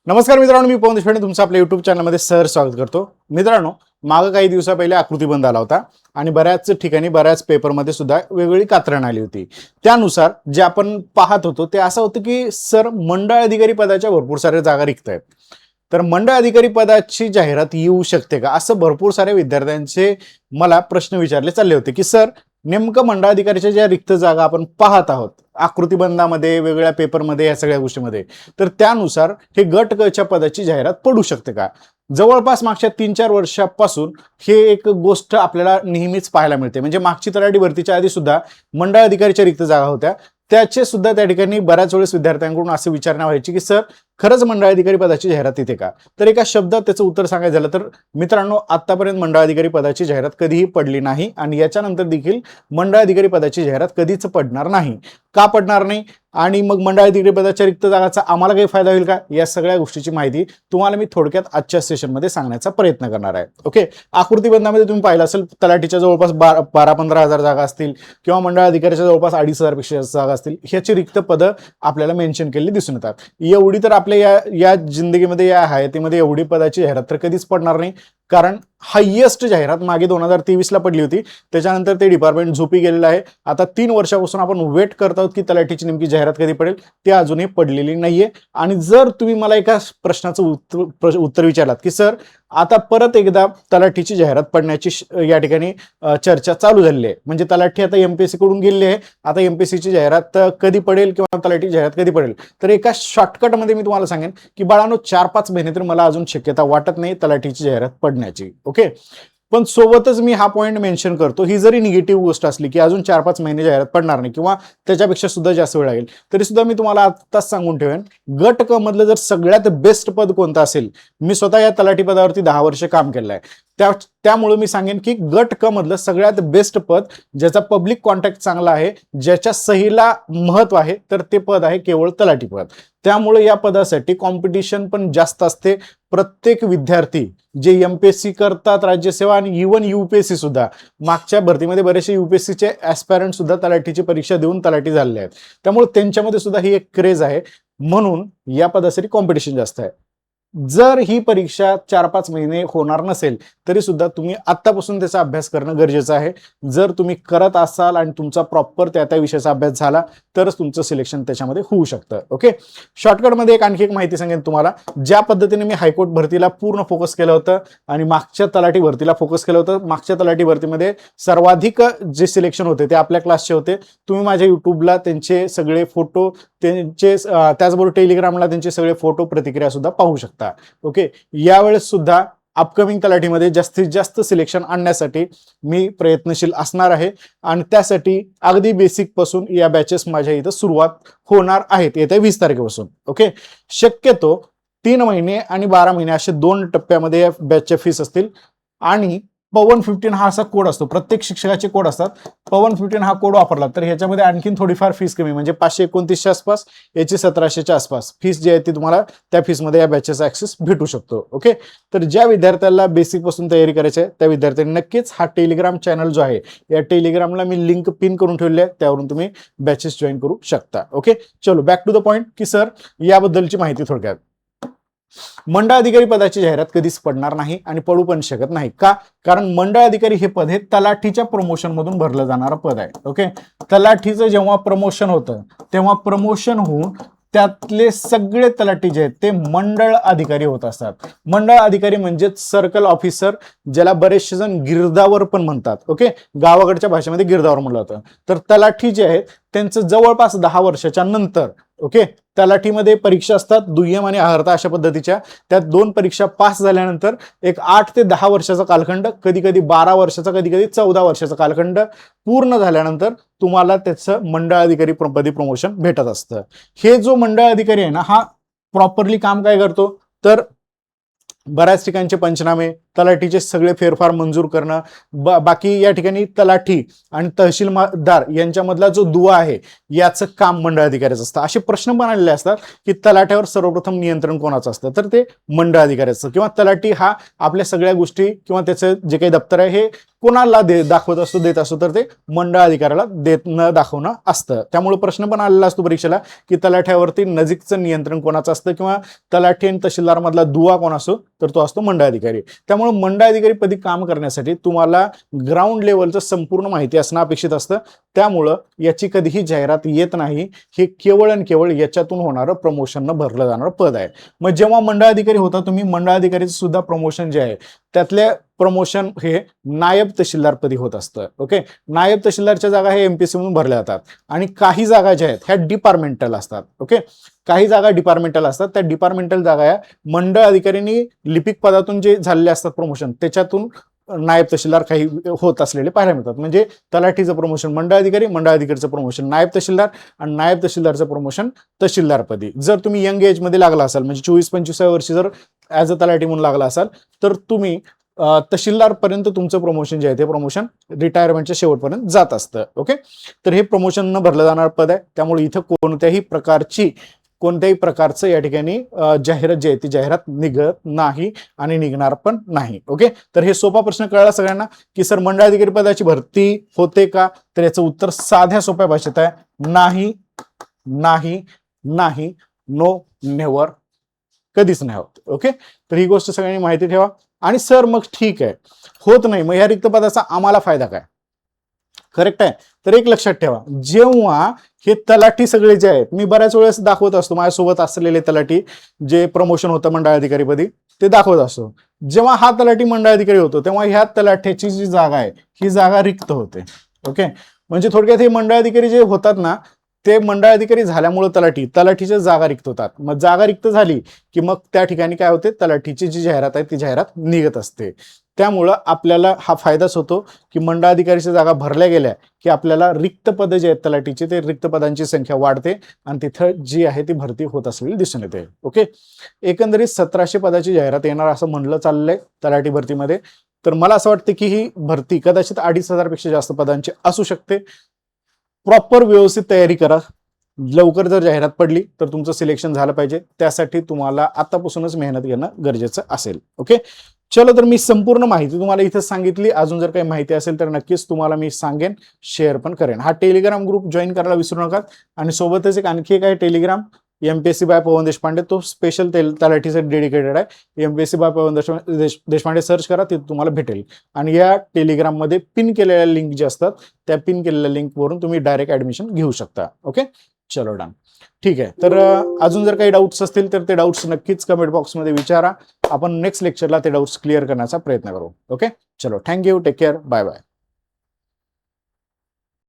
नमस्कार मित्रांनो, मी पवन देशपांडे तुमचं आपल्या युट्यूब चॅनलमध्ये स्वागत करतो. मित्रांनो, मागं काही दिवसा पहिले आकृती बंद आला होता आणि बऱ्याच ठिकाणी बऱ्याच पेपरमध्ये सुद्धा वेगवेगळी कात्रण आली होती. त्यानुसार जे आपण पाहत होतो ते असं होतं की सर मंडळ अधिकारी पदाच्या भरपूर साऱ्या जागा रिक्त आहेत. तर मंडळ अधिकारी पदाची जाहिरात येऊ शकते का, असं भरपूर साऱ्या विद्यार्थ्यांचे मला प्रश्न विचारले चालले होते की सर नेमकं मंडळ अधिकारीच्या ज्या रिक्त जागा आपण पाहत आहोत आकृतीबंधामध्ये, वेगवेगळ्या पेपरमध्ये, या सगळ्या गोष्टीमध्ये, तर त्यानुसार हे गट क च्या पदाची जाहिरात पडू शकते का. जवळपास मागच्या 3-4 वर्षापासून हे एक गोष्ट आपल्याला नेहमीच पाहायला मिळते. म्हणजे मागची तलाठी भरतीच्या आधी सुद्धा मंडळ अधिकारीच्या रिक्त जागा होत्या, त्याचे सुद्धा त्या ठिकाणी बऱ्याच वेळेस विद्यार्थ्यांकडून असे विचारणा व्हायची की सर खरंच मंडळ अधिकारी पदाची जाहिरात येते का. तर एका शब्दात त्याचं उत्तर सांगायचं झालं तर मित्रांनो, आतापर्यंत मंडळ अधिकारी पदाची जाहिरात कधीही पडली नाही आणि याच्यानंतर देखील मंडळ अधिकारी पदाची जाहिरात कधीच पडणार नाही. का पडणार नाही आणि मग मंडळ अधिकारी पदाच्या रिक्त जागाचा आम्हाला काही फायदा होईल का, या सगळ्या गोष्टीची माहिती तुम्हाला मी थोडक्यात आजच्या सेशनमध्ये सांगण्याचा प्रयत्न करणार आहे. ओके, आकृतीबंधामध्ये तुम्ही पाहिलं असेल तलाठीच्या जवळपास 12-15 हजार जागा असतील किंवा मंडळ अधिकाऱ्याच्या जवळपास 2,500 पेक्षा जास्त जागा असतील. ह्याची रिक्त पदं आपल्याला मेन्शन केलेली दिसून येतात. एवढी तर आपल्या या जिंदगीमध्ये, या हयातीमध्ये एवढी पदाची जाहिरात तर कधीच पडणार नाही, कारण हायेस्ट जाहिरात मागे 2023 ला पडली होती. त्याच्यानंतर ते डिपार्टमेंट झोपी गेलेलं आहे. आता 3 वर्षापासून आपण वेट करत आहोत की तलाठीची नेमकी जाहिरात कधी पडेल, ती अजूनही पडलेली नाहीये. आणि जर तुम्ही मला एका प्रश्नाचं उत्तर विचारलात की सर आता परत एकदा तलाठीची जाहिरात पडण्याची या ठिकाणी चर्चा चालू झालेली आहे, म्हणजे तलाठी आता एमपीएससी कडून गेलेली आहे, आता एमपीएससीची जाहिरात कधी पडेल किंवा तलाठीची जाहिरात कधी पडेल, तर एका शॉर्टकटमध्ये मी तुम्हाला सांगेन की बाळांनो 4-5 महिने तर मला अजून शक्यता वाटत नाही तलाठीची जाहिरात पडण्याची. ओके, पण सोबतच मी हा पॉईंट मेन्शन करतो, ही जरी निगेटिव्ह गोष्ट असली की अजून 4-5 महिने जाहिरात पडणार नाही किंवा त्याच्यापेक्षा सुद्धा जास्त वेळ लागेल, तरी सुद्धा मी तुम्हाला आत्ताच सांगून ठेवेन, गट क मधलं जर सगळ्यात बेस्ट पद कोणतं असेल, मी स्वतः या तलाठी पदावरती 10 वर्ष काम केलं आहे, त्यामुळे मी सांगेन की गट क मधलं सगळ्यात बेस्ट पद, ज्याचा पब्लिक कॉन्टॅक्ट चांगला आहे, ज्याच्या सहीला महत्व आहे, तर ते पद आहे केवळ तलाठी पद. त्यामुळे या पदासाठी कॉम्पिटिशन पण जास्त असते. प्रत्येक विद्यार्थी जे एमपीएससी करतात, राज्यसेवा आणि इव्हन युपीएससी सुद्धा, मागच्या भरतीमध्ये बरेचसे युपीएससीचे ॲस्पायरंट सुद्धा तलाठीची परीक्षा देऊन तलाठी झालेले आहेत. त्यामुळे त्यांच्यामध्ये सुद्धा ही एक क्रेज आहे, म्हणून या पदासाठी कॉम्पिटिशन जास्त आहे. जर ही परीक्षा 4-5 महिने होणार नसेल तरी सुद्धा तुम्ही आत्तापासून त्याचा अभ्यास करणं गरजेचं आहे. जर तुम्ही करत असाल आणि तुमचा प्रॉपर त्या विषयाचा अभ्यास झाला तरच तुमचं सिलेक्शन त्याच्यामध्ये होऊ शकतं. ओके, शॉर्टकटमध्ये आणखी एक माहिती सांगेन तुम्हाला. ज्या पद्धतीने मी हायकोर्ट भरतीला पूर्ण फोकस केलं होतं आणि मागच्या तलाठी भरतीला फोकस केलं होतं, मागच्या तलाठी भरतीमध्ये सर्वाधिक जे सिलेक्शन होते ते आपल्या क्लासचे होते. तुम्ही माझ्या युट्यूबला त्यांचे सगळे फोटो, त्यांचे त्याचबरोबर टेलिग्रामला त्यांचे सगळे फोटो, प्रतिक्रिया सुद्धा पाहू शकता. ओके, यावेळेस सुद्धा अपकमिंग तलाठीमध्ये जास्तीत जास्त सिलेक्शन आणण्यासाठी मी प्रयत्नशील असणार आहे आणि त्यासाठी अगदी बेसिक पासून या बॅचेस माझ्या इथं सुरुवात होणार आहेत येत्या 20 तारखेपासून. ओके, शक्यतो 3 महिने आणि 12 महिने असे 2 टप्प्यामध्ये या बॅचच्या फीस असतील. आणि पवन 15 हा असा कोड असतो, प्रत्येक शिक्षकाचे कोड असतात. पवन 15 हा कोड वापरला तर ह्याच्यामध्ये आणखीन थोडीफार फीस कमी, म्हणजे 529च्या आसपास, याची 1700च्या आसपास फीस जी आहे ती तुम्हाला त्या फीसमध्ये या बॅचेचा ऍक्सेस भेटू शकतो. ओके, तर ज्या विद्यार्थ्याला बेसिक पासून तयारी करायची आहे त्या विद्यार्थ्यांनी नक्कीच हा टेलिग्राम चॅनल जो आहे, या टेलिग्रामला मी लिंक पिन करून ठेवली आहे, त्यावरून तुम्ही बॅचेस जॉईन करू शकता. ओके, चलो बॅक टू द पॉइंट की सर याबद्दलची माहिती थोडक्यात. मंडळ अधिकारी पदाची जाहिरात कधीच पडणार नाही आणि पडू पण शकत नाही. का? कारण मंडळ अधिकारी हे पद हे तलाठीच्या प्रमोशन मधून भरलं जाणारं पद आहे. ओके, तलाठीचं जेव्हा प्रमोशन होतं तेव्हा प्रमोशन होऊन त्यातले सगळे तलाठी जे आहेत ते मंडळ अधिकारी होत असतात. मंडळ अधिकारी म्हणजे सर्कल ऑफिसर, ज्याला बरेचसे जण गिरदावर पण म्हणतात. ओके, गावाकडच्या भाषेमध्ये गिरदावर म्हणलं जातं. तर तलाठी जे आहेत त्यांचं जवळपास 10 वर्षाच्या नंतर, ओके, तलाठीमध्ये परीक्षा असतात दुय्यम आणि अर्हता अशा पद्धतीच्या. त्यात 2 परीक्षा पास झाल्यानंतर एक 8 ते 10 वर्षाचा कालखंड, कधी कधी 12 वर्षाचा, कधी कधी 14 वर्षाचा कालखंड पूर्ण झाल्यानंतर तुम्हाला त्याचं मंडळ अधिकारी पदी प्रमोशन भेटत असतं. हे जो मंडळ अधिकारी आहे ना, हा प्रॉपरली काम काय करतो तर बऱ्याच ठिकाणचे पंचनामे, तलाठीचे सगळे फेरफार मंजूर करणं, बाकी या ठिकाणी तलाठी आणि तहसीलदार यांच्यामधला जो दुवा आहे याचं काम मंडळ अधिकाऱ्याचं असतं. असे प्रश्न पण आलेले असतात की तलाठ्यावर सर्वप्रथम नियंत्रण कोणाचं असतं, तर ते मंडळ अधिकाऱ्याचं, किंवा तलाठी हा आपल्या सगळ्या गोष्टी किंवा त्याचं जे काही दप्तर आहे हे कोणाला दाखवत असतो, देत असतो, तर ते मंडळ अधिकाऱ्याला दाखवणं असतं. त्यामुळे प्रश्न पण आलेला असतो परीक्षेला की तलाठ्यावरती नजीकचं नियंत्रण कोणाचं असतं किंवा तलाठी आणि तहसीलदार मधला दुवा कोण असतो, तर तो असतो मंडळ अधिकारी. त्यामुळे मंडळ अधिकारी पदी काम करण्यासाठी तुम्हाला ग्राउंड लेवलचं संपूर्ण माहिती असणं अपेक्षित असतं. त्यामुळं याची कधीही जाहिरात येत नाही. हे केवळ आणि केवळ याच्यातून होणारं प्रमोशननं भरलं जाणारं पद आहे. मग जेव्हा मंडळ अधिकारी होता तुम्ही, मंडळ अधिकारीचं सुद्धा प्रमोशन जे आहे त्यातल्या प्रमोशन हे नायब तहसीलदार पदी होत असतं. ओके, नायब तहसीलदारच्या जागा हे एमपीएससी मधून भरल्या जातात आणि काही जागा ज्या आहेत ह्या डिपार्टमेंटल असतात. ओके, काही जागा डिपार्टमेंटल असतात. त्या डिपार्टमेंटल जागा या मंडळ अधिकाऱ्यांनी लिपिक पदातून जे झालेले असतात प्रमोशन त्याच्यातून नायब तहसीलदार काही होत असलेले पाहायला मिळतात. म्हणजे तलाठीचं प्रमोशन मंडळ अधिकारी, मंडळ अधिकारीचं प्रमोशन नायब तहसीलदार आणि नायब तहसीलदारचं प्रमोशन तहसीलदारपदी. जर तुम्ही यंग एज मध्ये लागला असाल, म्हणजे 24-25 वर्षी जर ॲज अ तलाठी म्हणून लागला असाल, तर तुम्ही तहसीलदार पर्यंत तुमचं प्रमोशन जे आहे ते प्रमोशन रिटायरमेंटच्या शेवटपर्यंत जात असतं. ओके, तर हे प्रमोशन न भरलं जाणार पद आहे. त्यामुळे इथं कोणत्याही प्रकारचं या ठिकाणी जाहिरात जी आहे ती जाहिरात निघत नाही आणि निघणार पण नाही. ओके, तर हे सोपा प्रश्न कळला सगळ्यांना की सर मंडळ अधिकारी पदाची भरती होते का, तर याचं उत्तर साध्या सोप्या भाषेत आहे नाही, नाही, नाही, नो, नेव्हर, कधीच नाही होत. ओके, तर ही गोष्ट सगळ्यांनी माहिती ठेवा. आणि सर मग ठीक आहे होत नाही, मग ह्या रिक्त पदाचा आम्हाला फायदा काय? करेक्ट आहे. तर एक लक्षात ठेवा, जेव्हा हे तलाठी सगळे जे आहेत, मी बऱ्याच वेळेस दाखवत असतो माझ्यासोबत असलेले तलाठी जे प्रमोशन होतं मंडळ अधिकारीपदी ते दाखवत असतो. जेव्हा हा तलाठी मंडळ अधिकारी होतो तेव्हा ह्या तलाठ्याची जी जागा आहे ही जागा रिक्त होते. ओके, म्हणजे थोडक्यात हे मंडळ अधिकारी जे होतात ना ते मंडळ अधिकारी झाल्यामुळे तलाठीच्या जागा रिक्त होतात. मग जागा रिक्त झाली की मग त्या ठिकाणी काय होते, तलाठीची जी जाहिरात आहे ती जाहिरात निघत असते. त्यामुळं आपल्याला हा फायदाच होतो की मंडळ अधिकारीच्या जागा भरल्या गेल्या की आपल्याला रिक्त पदं जे आहेत तलाठीची, ते रिक्त पदांची संख्या वाढते आणि तिथं जी आहे ती भरती होत असलेली दिसून येते. ओके, एकंदरीत 1700 पदाची जाहिरात येणार असं म्हणलं चाललंय तलाठी भरतीमध्ये. तर मला असं वाटतं की ही भरती कदाचित 2500 पेक्षा जास्त पदांची असू शकते. प्रॉपर व्यवस्थित तयारी करा. लवकर जर जाहिरात पडली तर तुमचं सिलेक्शन झालं पाहिजे. त्यासाठी तुम्हाला आतापासूनच मेहनत घेणं गरजेचं असेल. ओके, चलो, तर मी संपूर्ण माहिती तुम्हाला इथं सांगितली. अजून जर काही माहिती असेल तर नक्कीच तुम्हाला मी सांगेन, शेअर पण करेन. हा टेलिग्राम ग्रुप जॉईन करायला विसरू नका. आणि सोबतच आणखी एक आहे टेलिग्राम एमपीएससी बाय पवन देशपांडे, तो स्पेशल तलाठीसाठी डेडिकेटेड आहे. एमपीएससी बाय पवन देशपांडे सर्च करा, तिथे तुम्हाला भेटेल. आणि या टेलिग्राममध्ये पिन केलेल्या लिंक जे असतात त्या पिन केलेल्या लिंकवरून तुम्ही डायरेक्ट ऍडमिशन घेऊ शकता. ओके, चलो डन. ठीक आहे, तर अजून जर काही डाऊट्स असतील तर ते डाऊट्स नक्कीच कमेंट बॉक्समध्ये विचारा. आपण नेक्स्ट लेक्चरला ते डाऊट्स क्लिअर करण्याचा प्रयत्न करू. ओके, चलो, thank you, take care, bye bye.